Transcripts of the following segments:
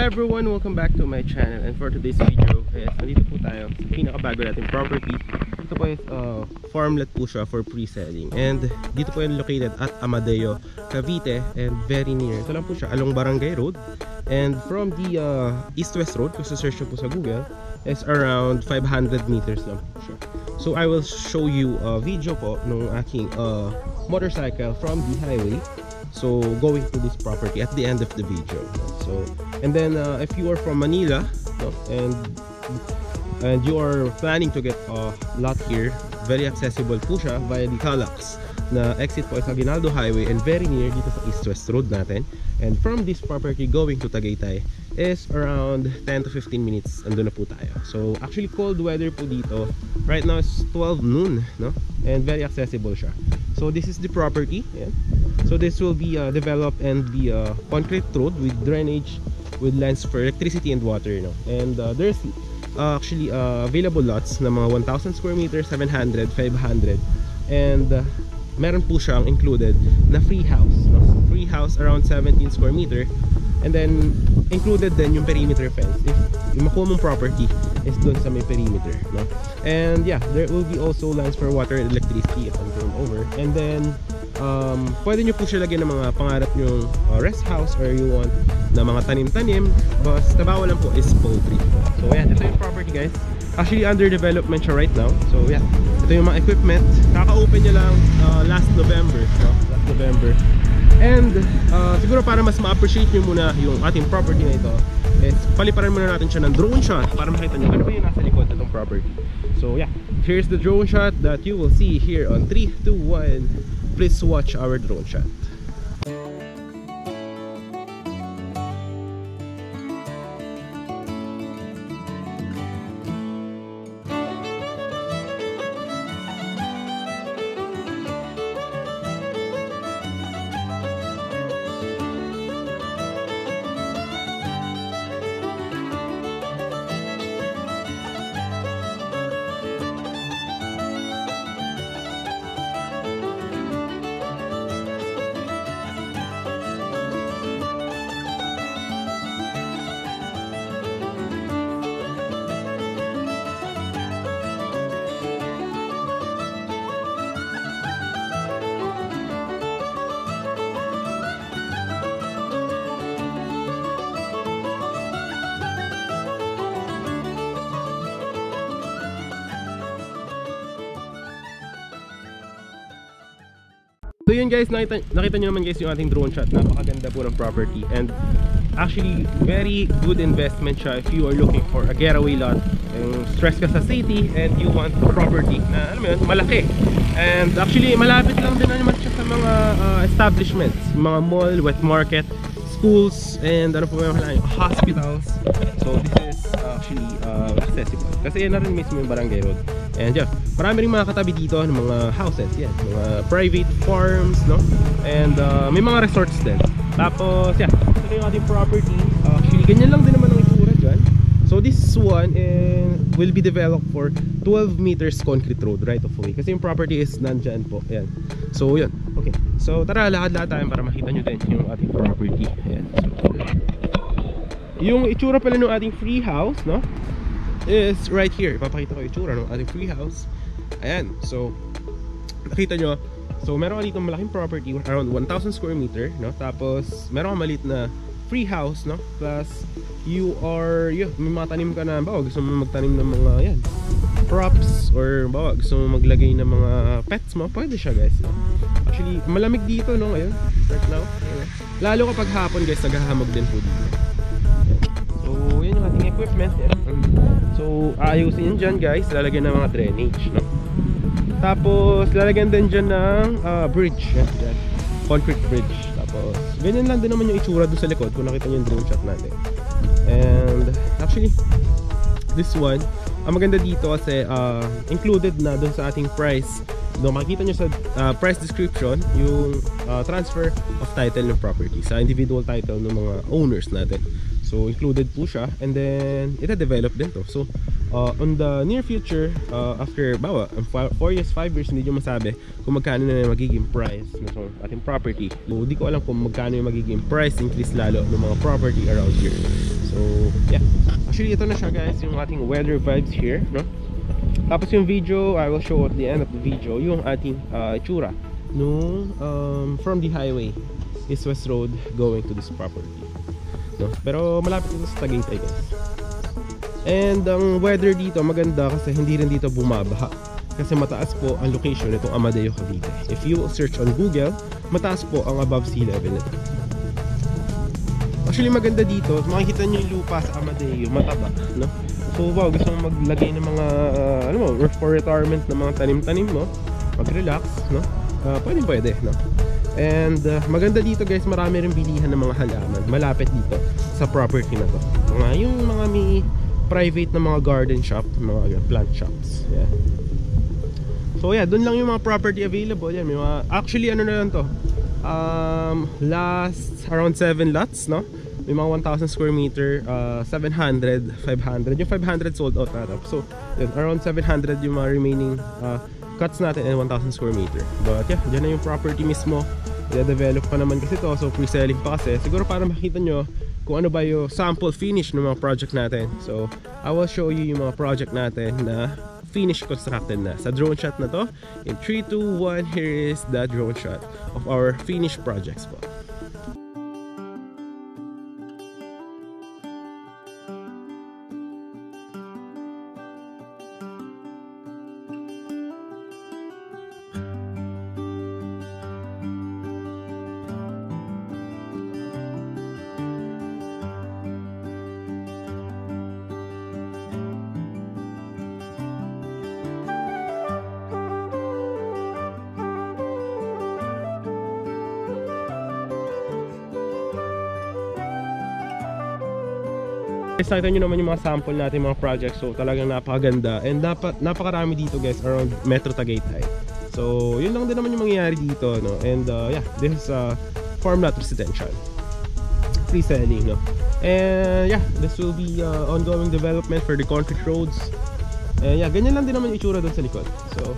Everyone, welcome back to my channel, and for today's video is nandito po tayo sa pinakabago nating property. Ito po is farmlet po siya for pre-selling, and dito po yung located at Amadeo, Cavite, and very near. Ito lang po siya along Barangay Road, and from the east-west road, kung sa-search po sa Google, is around 500 meters lang po siya. So I will show you a video po nung aking motorcycle from the highway. So going to this property at the end of the video. So and then if you are from Manila, no, and you are planning to get a lot here, very accessible po siya via the Calax na exit po sa Aguinaldo Highway, and very near dito sa East-West Road natin. And from this property going to Tagaytay is around 10 to 15 minutes, andun na po tayo. So actually cold weather po dito. Right now it's 12 noon, no? And very accessible siya. So this is the property, yeah. So this will be developed and be a concrete road with drainage, with lines for electricity and water, no? And there's actually available lots na mga 1,000 square meters, 700, 500, and meron po siyang included na free house, no? Free house around 17 square meter, and then included din yung perimeter fence if yung makuha mong property is dun sa may perimeter, no? And yeah, there will be also lines for water and electricity if I'm going over. And then pwede nyo po siya lagyan ng mga pangarap yung rest house, or you want na mga tanim-tanim, basta bawal lang po is poultry. So yeah, ito yung property, guys. Actually under development siya right now. So yeah, ito yung mga equipment. Kaka-open niya lang last November, no? Last November. And siguro para mas ma-appreciate nyo muna yung ating property na ito, is paliparan muna natin siya ng drone shot para makita nyo ano ba yung nasa likod na itong property. So yeah, here's the drone shot that you will see here on 3, 2, 1. Please watch our drone shot. So yun guys, nakita nyo naman guys yung ating drone shot. Napakaganda po ng property, and actually very good investment siya if you are looking for a getaway lot, yung stress ka sa city and you want a property na alam mo yun, malaki. And actually malapit lang din naman siya sa mga establishments, mga mall, wet market, schools, and ano po yung hospitals. So this is actually accessible kasi yan na rin mismo yung Barangay Road. And yeah, marami rin mga katabi dito ng mga houses, yan, mga private farms, no? And may mga resorts din. Tapos yeah, ito yung ating property. Actually ganyan lang din naman ang itsura dyan. So this one will be developed for 12 meters concrete road right of way, kasi yung property is nandyan po. Ayan. So yun, okay. So tara, lakad-lakad tayo para makita nyo din yung ating property. Ayan. So, yung itsura pala ng ating free house, no, is right here. Ipapakita ko yung itsura ng ating free house. Ayan. So nakita nyo, so meron ka dito malaking property around 1,000 square meter, no? Tapos meron ka maliit na free house, no? Plus you are, may mga tanim ka na, bawa gusto mo magtanim ng mga yan props, or bawa gusto mo maglagay ng mga pets mo, pwede siya guys, no? Actually malamig dito, no, ngayon right now, lalo kapag hapon guys, naghahamog din po dito. So yun yung ating equipment, yan. So aayusin yun dyan guys, lalagyan ng mga drainage, no? Tapos lalagyan din dyan ng bridge, yan, dyan. Concrete bridge. Tapos ganyan lang din naman yung itsura doon sa likod kung nakita nyo yung drone shot natin. And actually this one, ang maganda dito kasi included na doon sa ating price. Doon makikita nyo sa price description yung transfer of title ng property sa individual title ng mga owners natin. So included po siya, and then ita-develop din to. So on the near future, after bawa 4 years, 5 years, hindi nyo masabi kung magkano na magiging price ng ating property. So hindi ko alam kung magkano yung magiging price increase lalo ng mga property around here. So yeah, actually ito na siya guys, yung ating weather vibes here, no? Tapos yung video, I will show at the end of the video yung ating itsura nung from the highway, East West Road going to this property, no? Pero malapit ito sa Tagaytay guys. And ang weather dito maganda kasi hindi rin dito bumabaha, kasi mataas po ang location nitong Amadeo Cavite. If you search on Google, mataas po ang above sea level nito. Actually maganda dito, makikita nyo yung lupa sa Amadeo, mataba, no? So wow, gusto mong maglagay ng mga ano mo, for retirement ng mga tanim-tanim mo, mag-relax, no? Pwede, no? And maganda dito guys, marami rin bilihan ng mga halaman malapit dito sa property na to. Yung mga may private na mga garden shop, mga plant shops. Yeah. So yeah, doon lang yung mga property available. Yan, may mga, actually ano na lang to, last around 7 lots, no? May mga 1,000 square meter, 700, 500. Yung 500 sold out na. So yun, around 700 yung mga remaining cuts natin and 1,000 square meter. But yeah, dyan na yung property mismo. I-develop pa naman kasi to, so pre-selling pa kasi. Siguro para makita nyo kung ano ba yung sample finish ng mga project natin. So I will show you yung mga project natin na finish constructed na sa drone shot na to. In 3, 2, 1, here is the drone shot of our finished projects po. Guys, nakita nyo naman yung mga sample natin, mga projects. So talagang napakaganda and napakarami dito guys around Metro Tagaytay. So yun lang din naman yung mangyayari dito, no? And yeah, this is farm lot residential pre-selling, no? And yeah, this will be ongoing development for the concrete roads. And yeah, ganyan lang din naman yung itsura doon sa likod. So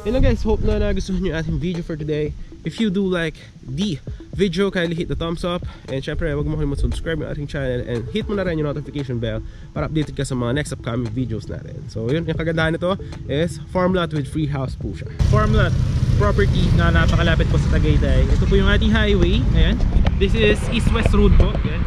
yun lang guys, hope na nagustuhan nyo yung ating video for today. If you do like the video, kindly hit the thumbs up. And syempre, huwag mo kalimut subscribe yung ating channel. And hit mo na rin yung notification bell para updated ka sa mga next upcoming videos natin. So yun, yung kagandahan nito is farm lot with free house po siya. Farm lot property na napakalapit po sa Tagaytay. Ito po yung ating highway. Ayan. This is East-West Road po. Ayan,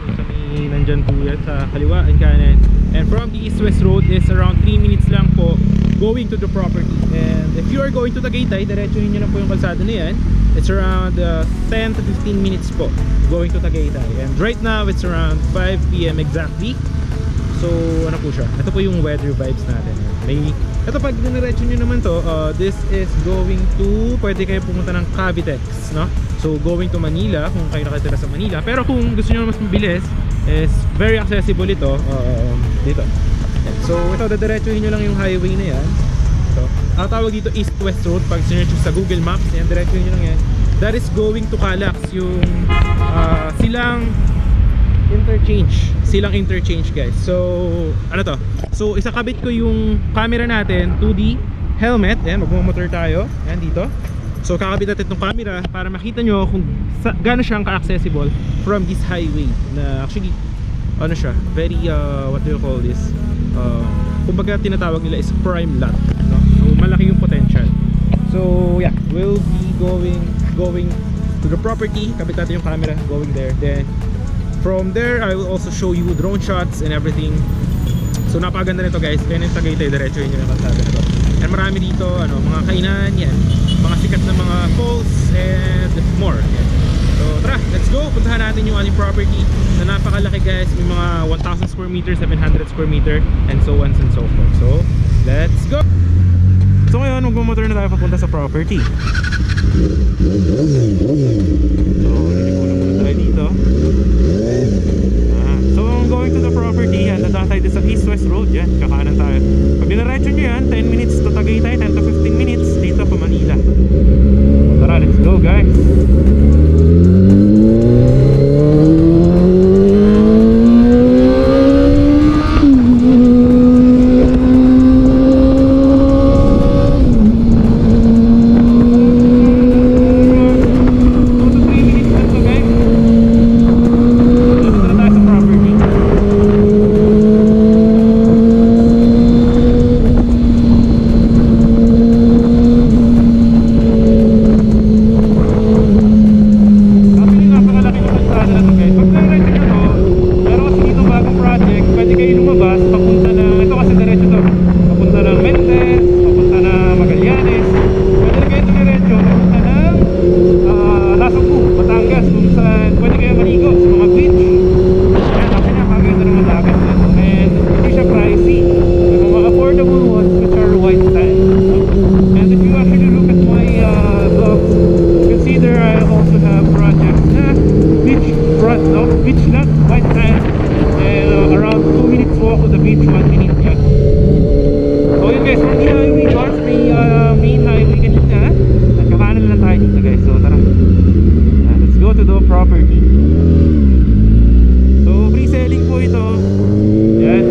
nandyan po yan sa kaliwa and kanan. And from the East-West Road is around 3 minutes lang po going to the property. And if you are going to Tagaytay, diretsuhin nyo na po yung kalsada na yan. It's around 10 to 15 minutes po going to Tagaytay. And right now it's around 5 PM exactly. So ano po siya, ito po yung weather vibes natin. Ito pag diniretso nyo naman to, this is going to, pwede kayo pumunta ng Cavitex, no? So going to Manila kung kayo nakatira sa Manila. Pero kung gusto nyo mas mabilis, is very accessible ito dito. So ito, diretsuhin nyo lang yung highway na yan. So, ang tawag dito East-West Road. Pag sinerch sa Google Maps, yan, diretsuhin nyo lang yan. That is going to Calax, yung silang interchange guys. So ano to, so isakabit ko yung camera natin to the helmet. Yan, magmumotor tayo. Yan dito. So kakabit natin itong camera para makita nyo kung gaano siyang ka-accessible from this highway. Na actually, ano siya, very, what do you call this? Kumbaga tinatawag nila is prime lot, no? So malaki yung potential. So yeah, we'll be going to the property. Kabit natin yung camera, going there. Then from there, I will also show you drone shots and everything. So napakaganda nito guys. Kaya yung Tagaytay, diretso yun yung kalsada nito. And marami dito, ano, mga kainan, yan, mga sikat na mga falls and more. Yan. So tara, let's go. Puntahan natin yung ating property na napakalaki guys. May mga 1,000 square meter, 700 square meter, and so on and so forth. So let's go. So ngayon, magmumotor na tayo papunta sa property. So nilikunan muna tayo dito. So going to the property, yan, dadaan tayo sa East-West Road. Yan, kakanan tayo. Pag dinaretso nyo yan, 10 minutes to Tagaytay, 10 to 15 minutes dito pa Manila. Tara, let's go guys. the beach 1 minute yan. So yun guys, from the highway doon sa may main highway kanina, nagkakanan lang tayo dito guys. So tara, let's go to the property. So free selling po ito. Yan.